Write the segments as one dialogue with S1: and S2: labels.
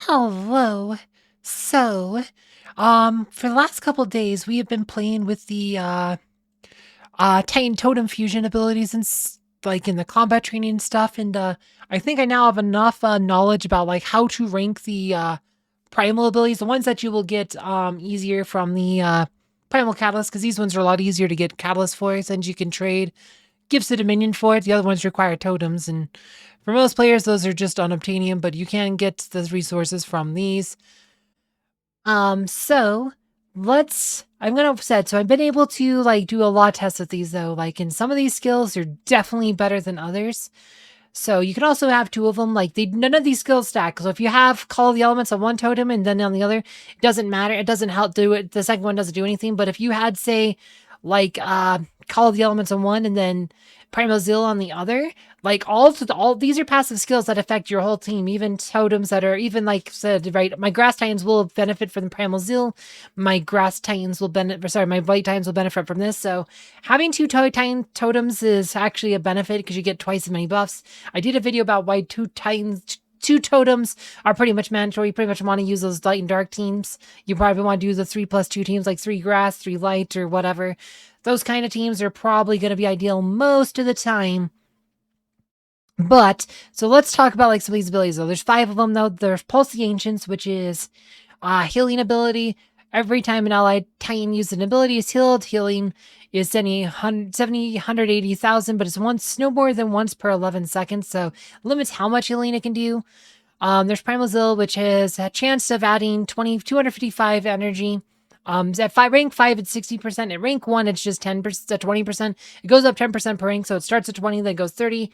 S1: Hello. So, for the last couple days, we have been playing with the Titan Totem Fusion abilities and like in the combat training and stuff. And I think I now have enough knowledge about like how to rank the primal abilities, the ones that you will get easier from the primal catalyst, because these ones are a lot easier to get catalyst for, since you can trade gifts of dominion for it. The other ones require totems, and for most players, those are just unobtainium, but you can get the resources from these. So I'm gonna set. So I've been able to like do a lot of tests with these though. Like in some of these skills, they're definitely better than others. So you can also have two of them. Like none of these skills stack. So if you have Call of the Elements on one totem and then on the other, it doesn't matter. It doesn't help do it. The second one doesn't do anything. But if you had, say, like Call of the Elements on one and then Primal Zil on the other, like all these are passive skills that affect your whole team. Even totems that are even like said, right? My Grass Titans will benefit from the Primal Zil. My Grass Titans will benefit. Sorry, my White Titans will benefit from this. So having two Titan totems is actually a benefit because you get twice as many buffs. I did a video about why two totems are pretty much mandatory. You pretty much want to use those light and dark teams. You probably want to do the 3+2 teams, like 3 grass, 3 light, or whatever. Those kind of teams are probably going to be ideal most of the time. But, so let's talk about like some of these abilities though. There's 5 of them though. There's Pulse the Ancients, which is healing ability. Every time an allied Titan uses an ability is healed. Healing is 180,000, but it's no more than once per 11 seconds, so limits how much healing it can do. There's Primal Zil, which has a chance of adding 255 energy. At rank 5, it's 60%. At rank 1, it's just 10%, 20%. It goes up 10% per rank, so it starts at 20, then goes 30,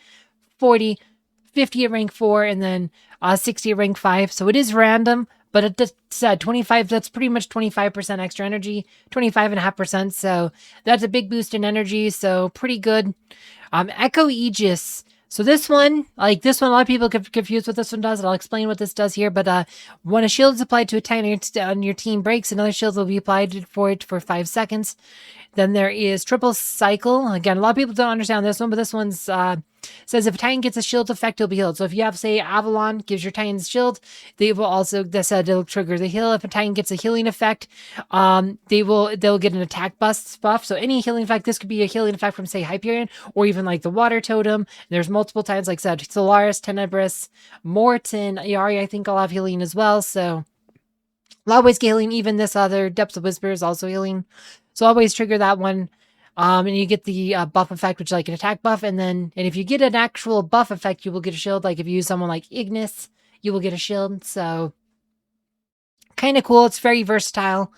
S1: 40, 50 at rank 4, and then 60 at rank 5. So it is random, but it just said 25, that's pretty much 25% extra energy, 25.5%. So that's a big boost in energy, so pretty good. Echo Aegis. So this one, a lot of people get confused what this one does, and I'll explain what this does here. But when a shield is applied to a Titan on your team breaks, another shield will be applied for it for 5 seconds. Then there is Triple Cycle. Again, a lot of people don't understand this one, but this one's says if a Titan gets a shield effect, it'll be healed. So if you have, say, Avalon gives your Titan's shield, they will also, that said, it'll trigger the heal. If a Titan gets a healing effect, they'll get an attack buff. So any healing effect, this could be a healing effect from, say, Hyperion, or even like the Water Totem. There's multiple Titans, like I said, Solaris, Tenebris, Morton, Iari, I think I'll have healing as well. So a lot of ways get healing. Even this other Depths of Whisper is also healing. So always trigger that one. And you get the buff effect, which is like an attack buff. And if you get an actual buff effect, you will get a shield. Like if you use someone like Ignis, you will get a shield. So kind of cool. It's very versatile.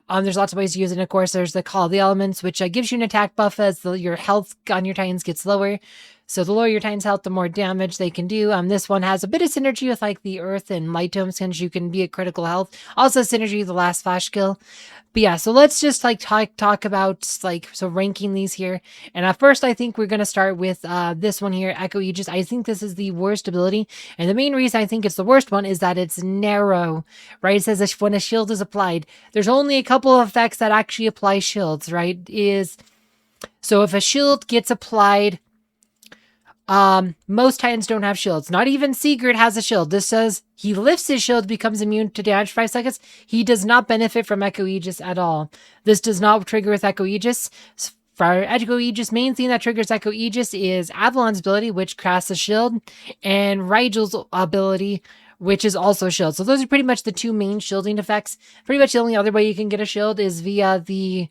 S1: There's lots of ways to use it. And of course, there's the Call of the Elements, which gives you an attack buff as your health on your Titans gets lower. So the lower your Titan's health, the more damage they can do. This one has a bit of synergy with like the Earth and Light Tomes, since you can be at critical health. Also synergy with the last flash skill. But yeah, so let's just like talk about ranking these here. And at first, I think we're gonna start with this one here, Echo Aegis. I think this is the worst ability, and the main reason I think it's the worst one is that it's narrow, right? It says that when a shield is applied, there's only a couple of effects that actually apply shields, right? So if a shield gets applied, most Titans don't have shields. Not even Sigurd has a shield. This says he lifts his shield, becomes immune to damage for 5 seconds. He does not benefit from Echo Aegis at all. This does not trigger with Echo Aegis. For Echo Aegis, main thing that triggers Echo Aegis is Avalon's ability, which casts a shield, and Rigel's ability, which is also shield. So those are pretty much the two main shielding effects. Pretty much the only other way you can get a shield is via the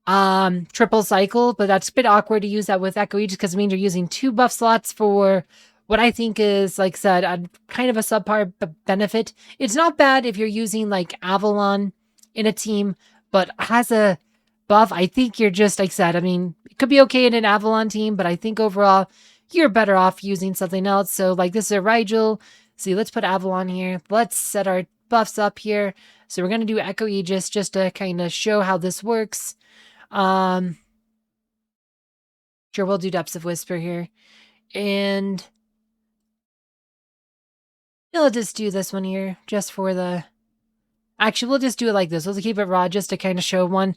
S1: triple cycle, but that's a bit awkward to use that with Echo Aegis because it means you're using 2 buff slots for what I think is, like I said, a kind of a subpar benefit. It's not bad if you're using like Avalon in a team, but has a buff. I think you're just, like I said, I mean, it could be okay in an Avalon team, but I think overall you're better off using something else. So like this is a Rigel. See, let's put Avalon here. Let's set our buffs up here. So we're going to do Echo Aegis just to kind of show how this works. Sure, we'll do Depths of Whisper here. And we'll just do this one here, just for the... Actually, we'll just do it like this. We'll keep it raw, just to kind of show one.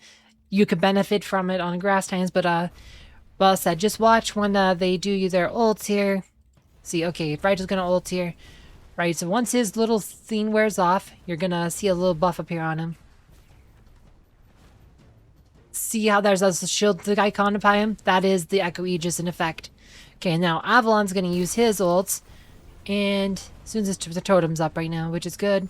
S1: You could benefit from it on Grass Titans, but, well said. Just watch when they do their ults here. See, okay, Rigel's gonna ult here. Right, so once his little thing wears off, you're gonna see a little buff appear on him. See how there's a shield icon upon him? That is the Echo Aegis in effect. Okay, now Avalon's gonna use his ults, and as soon as the totem's up right now, which is good.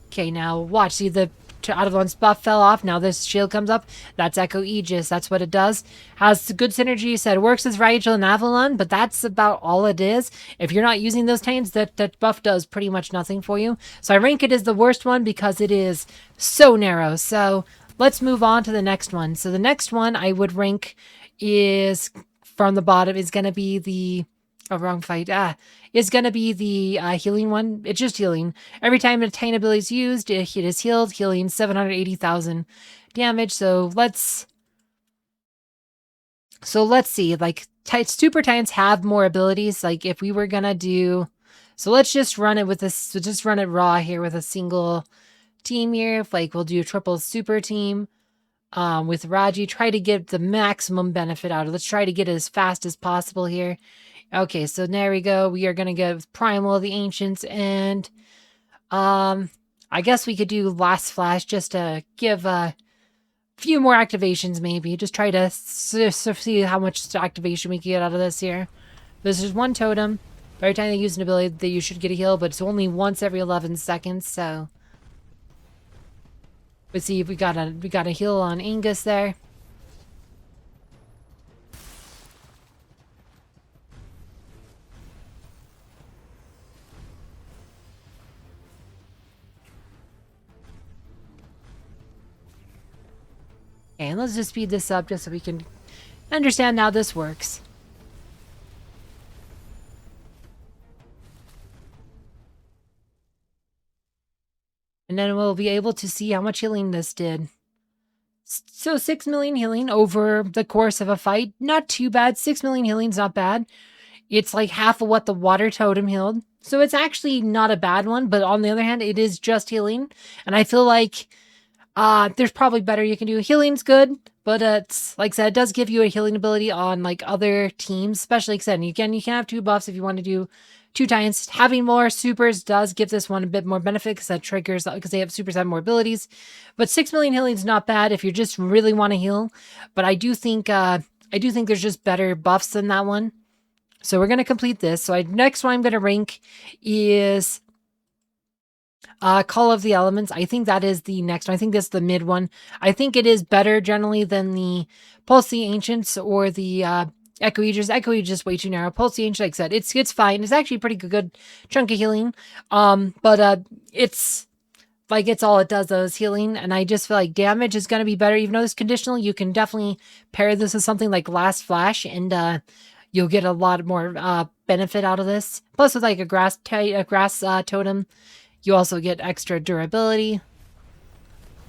S1: Okay, now watch. See the Avalon's buff fell off. Now this shield comes up. That's Echo Aegis. That's what it does. Has good synergy. Said works as Rigel and Avalon, but that's about all it is. If you're not using those titans, that buff does pretty much nothing for you. So I rank it as the worst one because it is so narrow. So let's move on to the next one. So the next one I would rank is from the bottom is going to be the wrong fight. Is going to be the healing one. It's just healing. Every time a Titan ability is used, it is healed, healing 780,000 damage. So let's see. Like Super Titans have more abilities. Like if we were gonna do, so let's just run it with this. So just run it raw here with a single team here. Like we'll do a triple super team. With Raji, try to get the maximum benefit out of it. Let's try to get it as fast as possible here. Okay, so there we go. We are going to go Primal of the Ancients, and I guess we could do Last Flash just to give a few more activations maybe. Just try to see how much activation we can get out of this here. This is one totem. Every time they use an ability, that you should get a heal, but it's only once every 11 seconds, so... Let's see if we got a heal on Aegis there. Okay, and let's just speed this up just so we can understand how this works. And then we'll be able to see how much healing this did. So 6 million healing over the course of a fight. Not too bad. 6 million healing's not bad. It's like half of what the water totem healed. So it's actually not a bad one. But on the other hand, it is just healing. And I feel like there's probably better you can do. Healing's good. But it's, like I said, it does give you a healing ability on like other teams. Especially, like I said, you can have 2 buffs if you want to do 2 Titans. Having more supers does give this one a bit more benefit because that triggers, because they have supers have more abilities. But 6 million healing is not bad if you just really want to heal. But I do think there's just better buffs than that one. So we're gonna complete this. So next one I'm gonna rank is Call of the Elements. I think that is the next one. I think this is the mid one. I think it is better generally than the Pulse the Ancients or the Echo Aegis. Echo Aegis is way too narrow. Pulse the Ancient, like I said, it's fine. It's actually a pretty good chunk of healing. But it's like it's all it does though is healing, and I just feel like damage is gonna be better. Even though it's conditional, you can definitely pair this with something like Last Flash, and you'll get a lot more benefit out of this. Plus, with like a grass totem, you also get extra durability.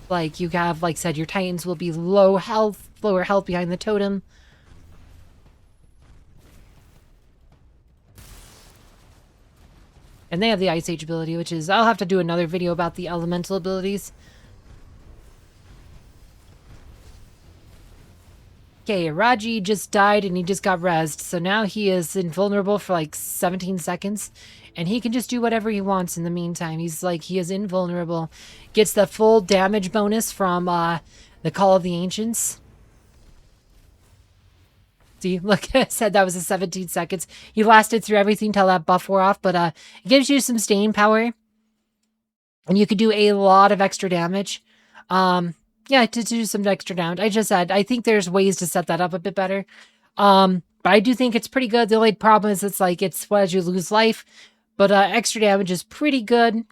S1: Like you have, like I said, your Titans will be lower health behind the totem. And they have the Ice Age ability, which is, I'll have to do another video about the elemental abilities. Okay, Raji just died and he just got rezzed. So now he is invulnerable for like 17 seconds. And he can just do whatever he wants in the meantime. He is invulnerable. Gets the full damage bonus from the Call of the Ancients. See, look, I said that was a 17 seconds. He lasted through everything till that buff wore off, but it gives you some staying power. And you could do a lot of extra damage. Yeah, to do some extra damage. I just said, I think there's ways to set that up a bit better. But I do think it's pretty good. The only problem is it's as you lose life. But extra damage is pretty good.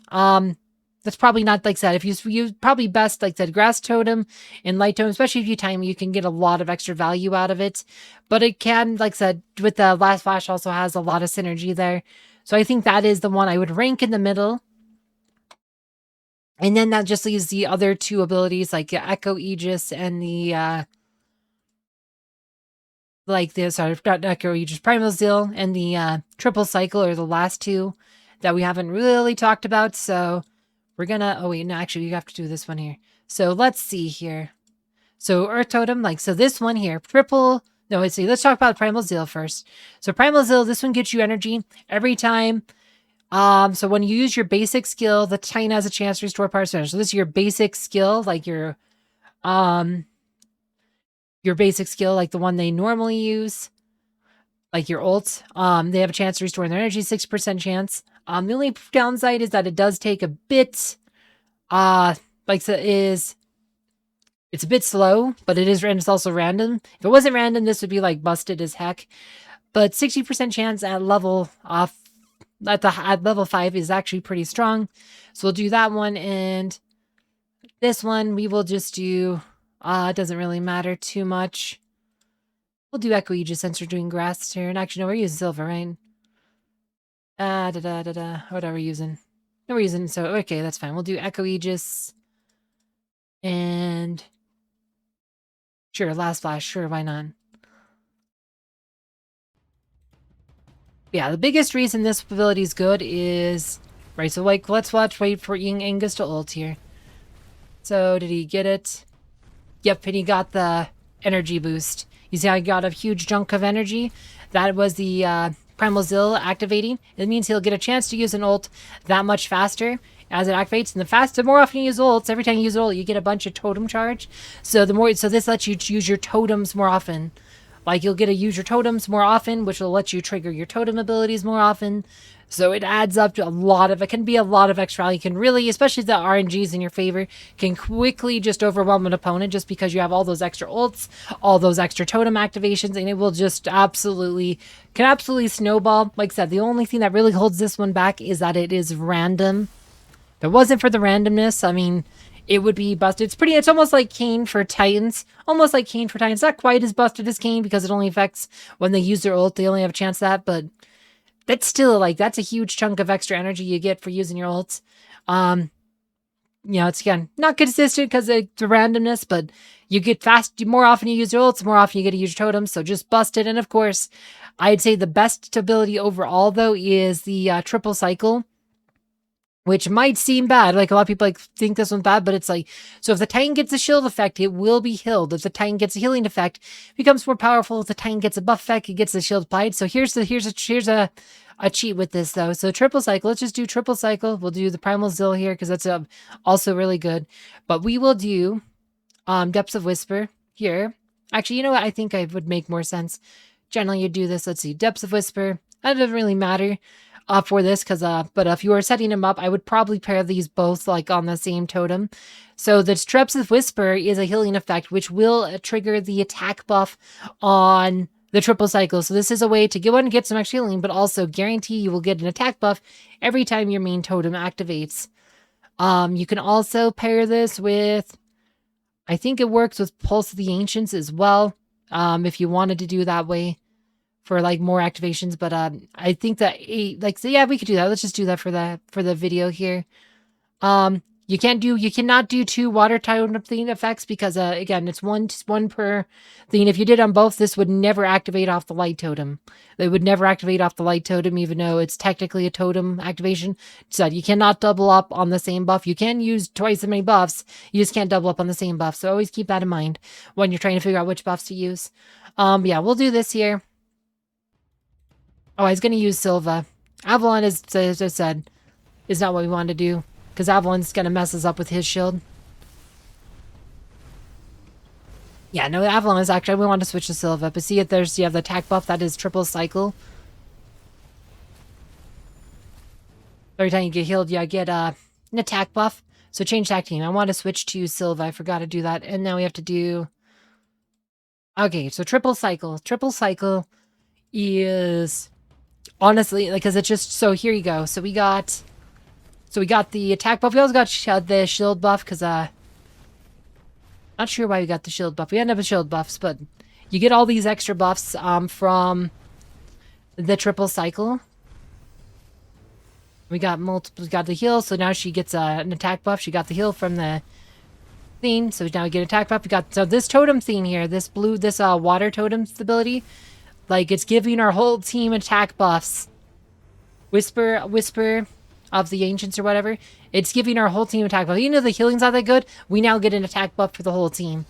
S1: That's probably not, like I said, if you probably best, like I said, Grass Totem and Light Totem, especially if you time, you can get a lot of extra value out of it. But it can, like I said, with the Last Flash also has a lot of synergy there. So I think that is the one I would rank in the middle. And then that just leaves the other 2 abilities, like the Echo Aegis and the, not Echo Aegis, Primal Zil and the Triple Cycle are the last 2 that we haven't really talked about. So we're gonna, oh wait, no, actually you have to do this one here. So let's see here. So Earth Totem, so this one here, let's talk about Primal Zil first. So Primal Zil, this one gets you energy every time So when you use your basic skill, the Titan has a chance to restore power percentage. So this is your basic skill, like your basic skill, like the one they normally use, like your ult. They have a chance to restore their energy, 6% chance. The only downside is that it does take a bit, it's a bit slow, but it's also random. If it wasn't random, this would be like busted as heck. But 60% chance at level at level 5 is actually pretty strong. So we'll do that one, and this one we will just do, it doesn't really matter too much. We'll do Echo Aegis since we're doing grass turn. Actually, no, we're using silver, right? What are we using? No, we're using, so, okay, that's fine. We'll do Echo Aegis. And sure, last flash, sure, why not? Yeah, the biggest reason this ability is good is, right, so like, let's wait for Aegis to ult here. So, did he get it? Yep, and he got the energy boost. You see how he got a huge chunk of energy? That was the Primal Zil activating. It means he'll get a chance to use an ult that much faster as it activates. And the more often you use ults, every time you use ult, you get a bunch of totem charge. So this lets you use your totems more often. Like, you'll get to use your totems more often, which will let you trigger your totem abilities more often. So it adds up to it can be a lot of extra value. You can really, especially if the RNGs in your favor, can quickly just overwhelm an opponent just because you have all those extra ults, all those extra totem activations, and it will just can absolutely snowball. Like I said, the only thing that really holds this one back is that it is random. If it wasn't for the randomness, I mean, it would be busted. It's almost like Kayn for Titans. Almost like Kayn for Titans. Not quite as busted as Kayn because it only affects when they use their ult. They only have a chance at that, but that's still, like, that's a huge chunk of extra energy you get for using your ults. It's, again, not consistent because of the randomness, but you get more often you use your ults, the more often you get to use your totems, so just bust it. And of course, I'd say the best ability overall, though, is the triple cycle, which might seem bad. Like, a lot of people think this one's bad, but it's like, so if the Titan gets a shield effect, it will be healed. If the Titan gets a healing effect, it becomes more powerful. If the Titan gets a buff effect, it gets the shield applied. So here's a cheat with this, though. So triple cycle, let's just do triple cycle. We'll do the Primal Zil here because that's also really good. But we will do Depths of Whisper here. Actually, you know what? I think I would make more sense. Generally, you do this. Let's see, Depths of Whisper. That doesn't really matter for this, but if you were setting them up, I would probably pair these both like on the same totem. So the Depths of Whisper is a healing effect, which will trigger the attack buff on the triple cycle. So this is a way to get some extra healing, but also guarantee you will get an attack buff every time your main totem activates. You can also pair this with, I think it works with Pulse of the Ancients as well, if you wanted to do that way for like more activations. But I think that yeah, we could do that. Let's just do that for the video here. You cannot do 2 water totem thing effects because again, it's one per thing. If you did on both, this would never activate off the light totem. They would never activate off the light totem, even though it's technically a totem activation. So you cannot double up on the same buff. You can use twice as many buffs. You just can't double up on the same buff. So always keep that in mind when you're trying to figure out which buffs to use. Yeah, we'll do this here. Oh, I was going to use Silva. Avalon, as I said, is not what we want to do, because Avalon's going to mess us up with his shield. Yeah, no, Avalon is actually, we want to switch to Silva, but see if you have the attack buff, that is triple cycle. Every time you get healed, you get an attack buff. So change tag team. I want to switch to Silva. I forgot to do that. And now we have to do... Okay, so triple cycle. Triple cycle is... Honestly, because it's just, so here you go. So we got the attack buff. We also got the shield buff, because, not sure why we got the shield buff. We ended up with shield buffs, but you get all these extra buffs, from the triple cycle. We got the heal, so now she gets, an attack buff. She got the heal from the theme, so now we get attack buff. So this totem theme here, this water totem ability, like, it's giving our whole team attack buffs. Whisper of the Ancients or whatever. It's giving our whole team attack buff. Even though the healing's not that good, we now get an attack buff for the whole team.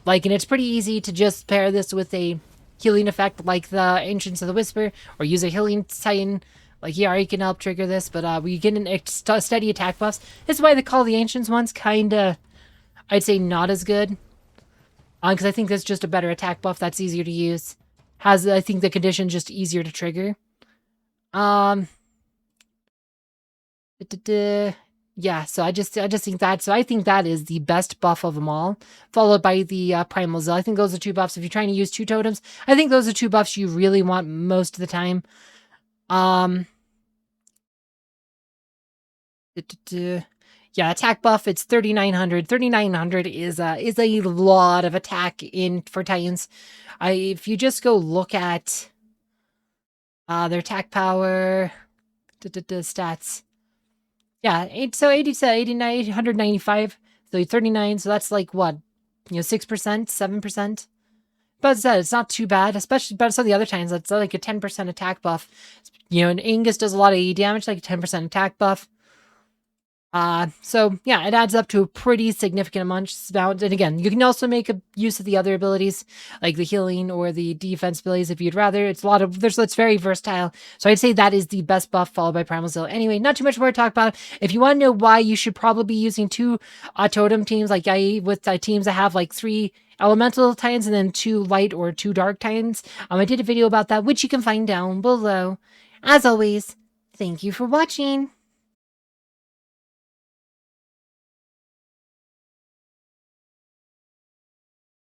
S1: Like, and it's pretty easy to just pair this with a healing effect like the Ancients of the Whisper, or use a healing Titan Like, Yari can help trigger this, but we get an steady attack buffs. This is why they call the Ancients ones kinda, I'd say, not as good. Because I think that's just a better attack buff that's easier to use. Has, I think, the condition just easier to trigger. Yeah, so I just think that, so I think that is the best buff of them all, followed by the Primal Zil. I think those are two buffs. If you're trying to use two totems, I think those are two buffs you really want most of the time. Yeah, attack buff, it's 3,900. 3,900 is a lot of attack for Titans. If you just go look at their attack power, stats. Yeah, so 80 to 89, 895, so 39, so that's like what, 6%, 7%. But as I said, it's not too bad, especially but some of the other times, that's like a 10% attack buff. And Aegis does a lot of AE damage, like a 10% attack buff. So yeah, it adds up to a pretty significant amount. And again, you can also make a use of the other abilities, like the healing or the defense abilities if you'd rather. It's it's very versatile. So I'd say that is the best buff, followed by Primal Zil. Anyway, not too much more to talk about. If you want to know why you should probably be using two totem teams, like with teams that have like 3 elemental titans and then 2 light or 2 dark titans, I did a video about that, which you can find down below. As always, thank you for watching.